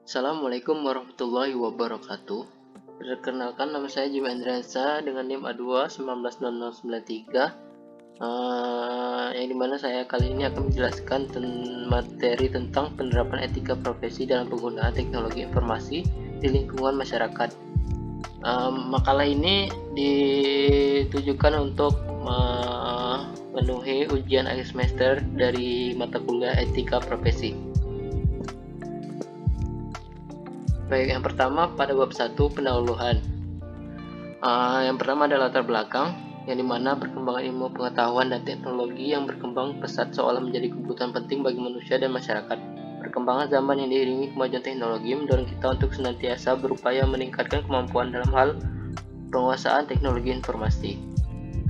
Assalamualaikum warahmatullahi wabarakatuh. Perkenalkan, nama saya Jim Andriansa dengan NIM A2 190093, yang dimana saya kali ini akan menjelaskan materi tentang penerapan etika profesi dalam penggunaan teknologi informasi di lingkungan masyarakat. Makalah ini ditujukan untuk memenuhi ujian akhir semester dari mata kuliah etika profesi. Baik, yang pertama pada bab 1 pendahuluan. Yang pertama adalah latar belakang, yang dimana perkembangan ilmu pengetahuan dan teknologi yang berkembang pesat seolah menjadi kebutuhan penting bagi manusia dan masyarakat. Perkembangan zaman yang diiringi kemajuan teknologi mendorong kita untuk senantiasa berupaya meningkatkan kemampuan dalam hal penguasaan teknologi informasi.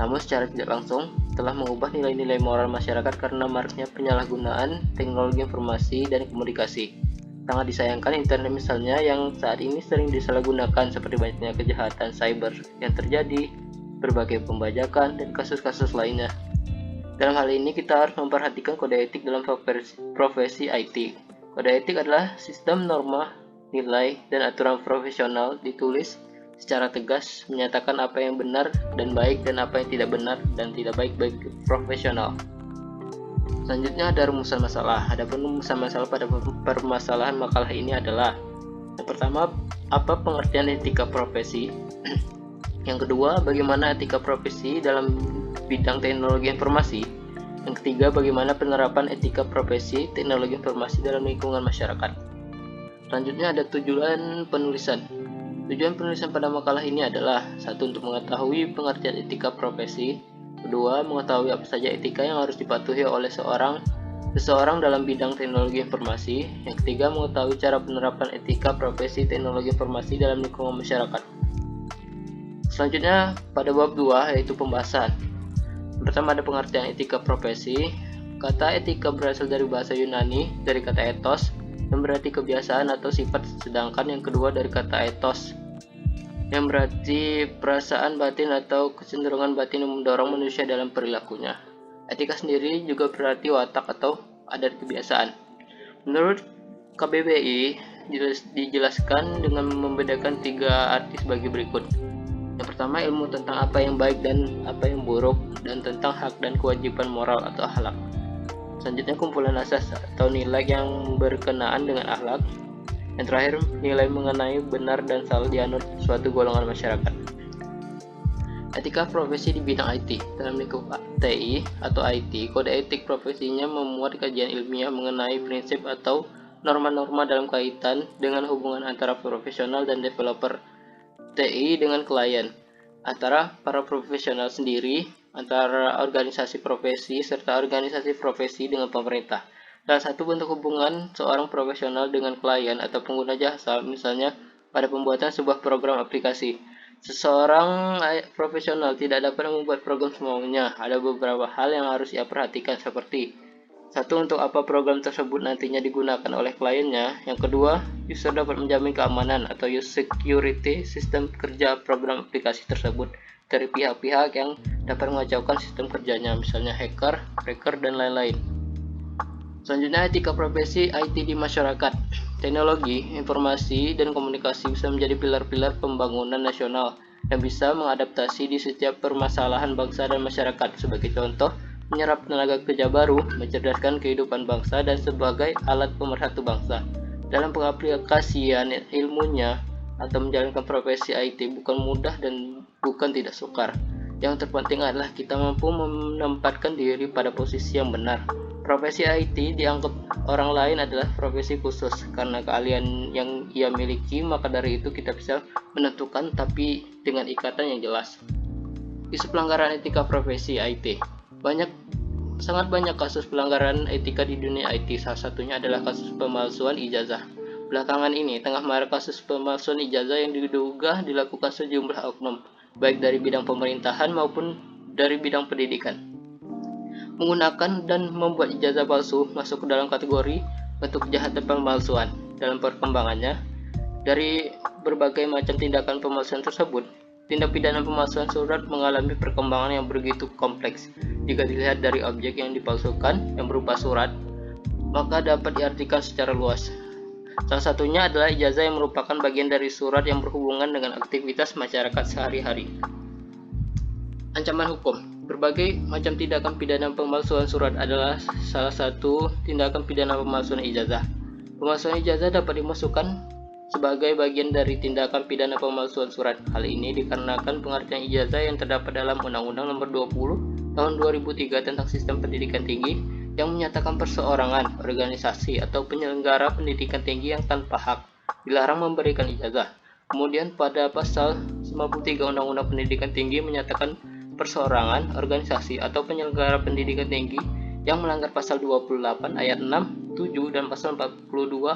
Namun secara tidak langsung telah mengubah nilai-nilai moral masyarakat karena maraknya penyalahgunaan teknologi informasi dan komunikasi. Sangat disayangkan internet misalnya yang saat ini sering disalahgunakan, seperti banyaknya kejahatan cyber yang terjadi, berbagai pembajakan, dan kasus-kasus lainnya. Dalam hal ini kita harus memperhatikan kode etik dalam profesi IT. Kode etik adalah sistem norma, nilai, dan aturan profesional ditulis secara tegas menyatakan apa yang benar dan baik dan apa yang tidak benar dan tidak baik bagi profesional. Selanjutnya ada rumusan masalah. Adapun rumusan masalah pada permasalahan makalah ini adalah: yang pertama, apa pengertian etika profesi? Yang kedua, bagaimana etika profesi dalam bidang teknologi informasi? Yang ketiga, bagaimana penerapan etika profesi teknologi informasi dalam lingkungan masyarakat? Selanjutnya ada tujuan penulisan. Tujuan penulisan pada makalah ini adalah: satu, untuk mengetahui pengertian etika profesi. Kedua, mengetahui apa saja etika yang harus dipatuhi oleh seseorang dalam bidang teknologi informasi. Yang ketiga, mengetahui cara penerapan etika profesi teknologi informasi dalam lingkungan masyarakat. Selanjutnya pada bab 2, yaitu pembahasan. Pertama ada pengertian etika profesi. Kata etika berasal dari bahasa Yunani, dari kata ethos, yang berarti kebiasaan atau sifat, sedangkan yang kedua dari kata ethos, yang berarti perasaan batin atau kecenderungan batin yang mendorong manusia dalam perilakunya. Etika sendiri juga berarti watak atau adat kebiasaan. Menurut KBBI, dijelaskan dengan membedakan 3 arti sebagai berikut. Yang pertama, ilmu tentang apa yang baik dan apa yang buruk, dan tentang hak dan kewajiban moral atau akhlak. Selanjutnya, kumpulan asas atau nilai yang berkenaan dengan akhlak. Yang terakhir, nilai mengenai benar dan salah dianut suatu golongan masyarakat. Etika profesi di bidang IT. Dalam lingkup TI atau IT, kode etik profesinya memuat kajian ilmiah mengenai prinsip atau norma-norma dalam kaitan dengan hubungan antara profesional dan developer TI dengan klien, antara para profesional sendiri, antara organisasi profesi, serta organisasi profesi dengan pemerintah. Salah satu bentuk hubungan seorang profesional dengan klien atau pengguna jasa, misalnya pada pembuatan sebuah program aplikasi. Seseorang profesional tidak dapat membuat program semaunya. Ada beberapa hal yang harus ia perhatikan, seperti: satu, untuk apa program tersebut nantinya digunakan oleh kliennya. Yang kedua, user dapat menjamin keamanan atau user security sistem kerja program aplikasi tersebut dari pihak-pihak yang dapat mengacaukan sistem kerjanya, misalnya hacker, cracker, dan lain-lain. Selanjutnya, etika profesi IT di masyarakat. Teknologi, informasi, dan komunikasi bisa menjadi pilar-pilar pembangunan nasional yang bisa mengadaptasi di setiap permasalahan bangsa dan masyarakat. Sebagai contoh, menyerap tenaga kerja baru, mencerdaskan kehidupan bangsa, dan sebagai alat pemersatu bangsa. Dalam pengaplikasian ilmunya atau menjalankan profesi IT bukan mudah dan bukan tidak sukar. Yang terpenting adalah kita mampu menempatkan diri pada posisi yang benar. Profesi IT dianggap orang lain adalah profesi khusus karena keahlian yang ia miliki, maka dari itu kita bisa menentukan, tapi dengan ikatan yang jelas. Isu pelanggaran etika profesi IT. Sangat banyak kasus pelanggaran etika di dunia IT. Salah satunya adalah kasus pemalsuan ijazah. Belakangan ini tengah marak kasus pemalsuan ijazah yang diduga dilakukan sejumlah oknum, baik dari bidang pemerintahan maupun dari bidang pendidikan. Menggunakan dan membuat ijazah palsu masuk ke dalam kategori bentuk kejahatan pemalsuan. Dalam perkembangannya, dari berbagai macam tindakan pemalsuan tersebut, tindak pidana pemalsuan surat mengalami perkembangan yang begitu kompleks. Jika dilihat dari objek yang dipalsukan yang berupa surat, maka dapat diartikan secara luas. Salah satunya adalah ijazah yang merupakan bagian dari surat yang berhubungan dengan aktivitas masyarakat sehari-hari. Ancaman hukum. Berbagai macam tindakan pidana pemalsuan surat adalah salah satu tindakan pidana pemalsuan ijazah. Pemalsuan ijazah dapat dimasukkan sebagai bagian dari tindakan pidana pemalsuan surat. Hal ini dikarenakan pengertian ijazah yang terdapat dalam Undang-Undang Nomor 20 Tahun 2003 tentang Sistem Pendidikan Tinggi yang menyatakan perseorangan, organisasi, atau penyelenggara pendidikan tinggi yang tanpa hak dilarang memberikan ijazah. Kemudian pada pasal 53 Undang-Undang Pendidikan Tinggi menyatakan perseorangan, organisasi, atau penyelenggara pendidikan tinggi yang melanggar pasal 28 ayat 6, 7, dan pasal 42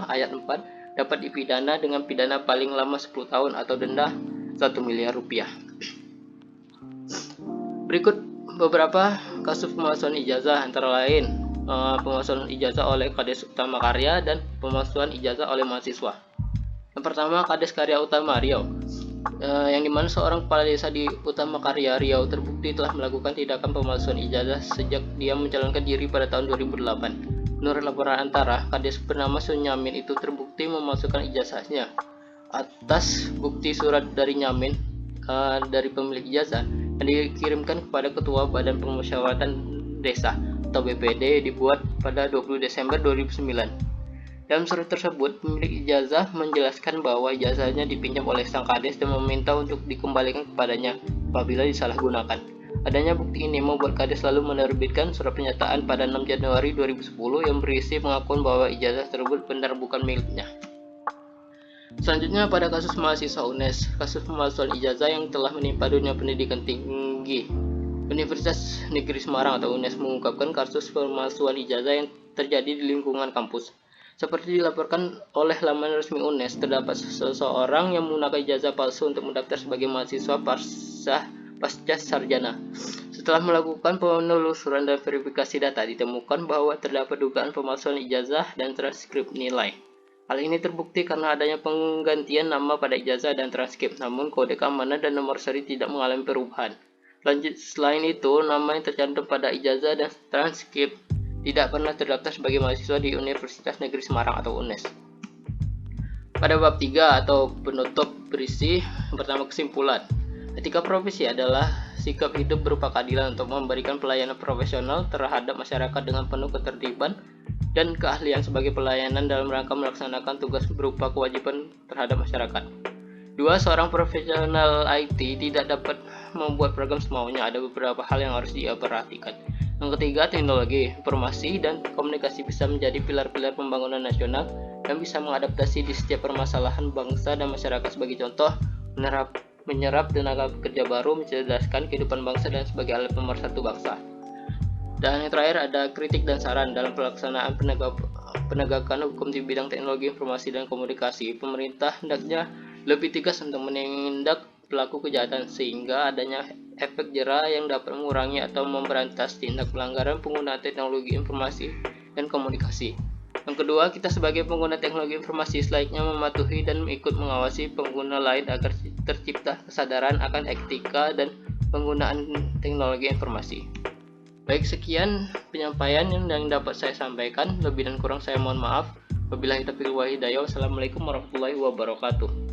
ayat 4 dapat dipidana dengan pidana paling lama 10 tahun atau denda 1 miliar rupiah. Berikut beberapa kasus pemalsuan ijazah, antara lain pemalsuan ijazah oleh Kades Utama Karya dan pemalsuan ijazah oleh mahasiswa. Yang pertama, Kades Karya Utama Riau, yang dimana seorang kepala desa di Utama Karya Riau terbukti telah melakukan tindakan pemalsuan ijazah sejak dia mencalonkan diri pada tahun 2008. Menurut laporan Antara, Kades bernama Sunyamin itu terbukti memalsukan ijazahnya. Atas bukti surat dari Nyamin dari pemilik ijazah yang dikirimkan kepada Ketua Badan Permusyawaratan Desa atau BPD dibuat pada 20 Desember 2009. Dalam surat tersebut, pemilik ijazah menjelaskan bahwa ijazahnya dipinjam oleh sang kades dan meminta untuk dikembalikan kepadanya apabila disalahgunakan. Adanya bukti ini membuat kades lalu menerbitkan surat pernyataan pada 6 Januari 2010 yang berisi pengakuan bahwa ijazah tersebut benar bukan miliknya. Selanjutnya pada kasus mahasiswa UNES, kasus pemalsuan ijazah yang telah menimpa dunia pendidikan tinggi. Universitas Negeri Semarang atau UNES mengungkapkan kasus pemalsuan ijazah yang terjadi di lingkungan kampus. Seperti dilaporkan oleh laman resmi UNES, terdapat seseorang yang menggunakan ijazah palsu untuk mendaftar sebagai mahasiswa pasca sarjana. Setelah melakukan penelusuran dan verifikasi data, ditemukan bahwa terdapat dugaan pemalsuan ijazah dan transkrip nilai. Hal ini terbukti karena adanya penggantian nama pada ijazah dan transkrip, namun kode keamanan dan nomor seri tidak mengalami perubahan. Selain itu, nama yang tercantum pada ijazah dan transkrip tidak pernah terdaftar sebagai mahasiswa di Universitas Negeri Semarang atau UNES. Pada bab 3 atau penutup berisi yang pertama kesimpulan. Etika profesi adalah sikap hidup berupa keadilan untuk memberikan pelayanan profesional terhadap masyarakat dengan penuh ketertiban dan keahlian sebagai pelayanan dalam rangka melaksanakan tugas berupa kewajiban terhadap masyarakat. 2. Seorang profesional IT tidak dapat membuat program semaunya. Ada beberapa hal yang harus dia perhatikan. Yang ketiga, teknologi, informasi, dan komunikasi bisa menjadi pilar-pilar pembangunan nasional yang bisa mengadaptasi di setiap permasalahan bangsa dan masyarakat. Sebagai contoh, menyerap tenaga kerja baru, mencerdaskan kehidupan bangsa, dan sebagai alat pemersatu bangsa. Dan yang terakhir ada kritik dan saran dalam pelaksanaan penegakan hukum di bidang teknologi, informasi, dan komunikasi. Pemerintah hendaknya lebih tegas untuk menindak pelaku kejahatan sehingga adanya efek jera yang dapat mengurangi atau memberantas tindak pelanggaran penggunaan teknologi informasi dan komunikasi. Yang kedua, kita sebagai pengguna teknologi informasi selayaknya mematuhi dan ikut mengawasi pengguna lain agar tercipta kesadaran akan etika dan penggunaan teknologi informasi. Baik, sekian penyampaian yang dapat saya sampaikan. Lebih dan kurang saya mohon maaf. Wabillahi taufiq wal hidayah. Wassalamualaikum warahmatullahi wabarakatuh.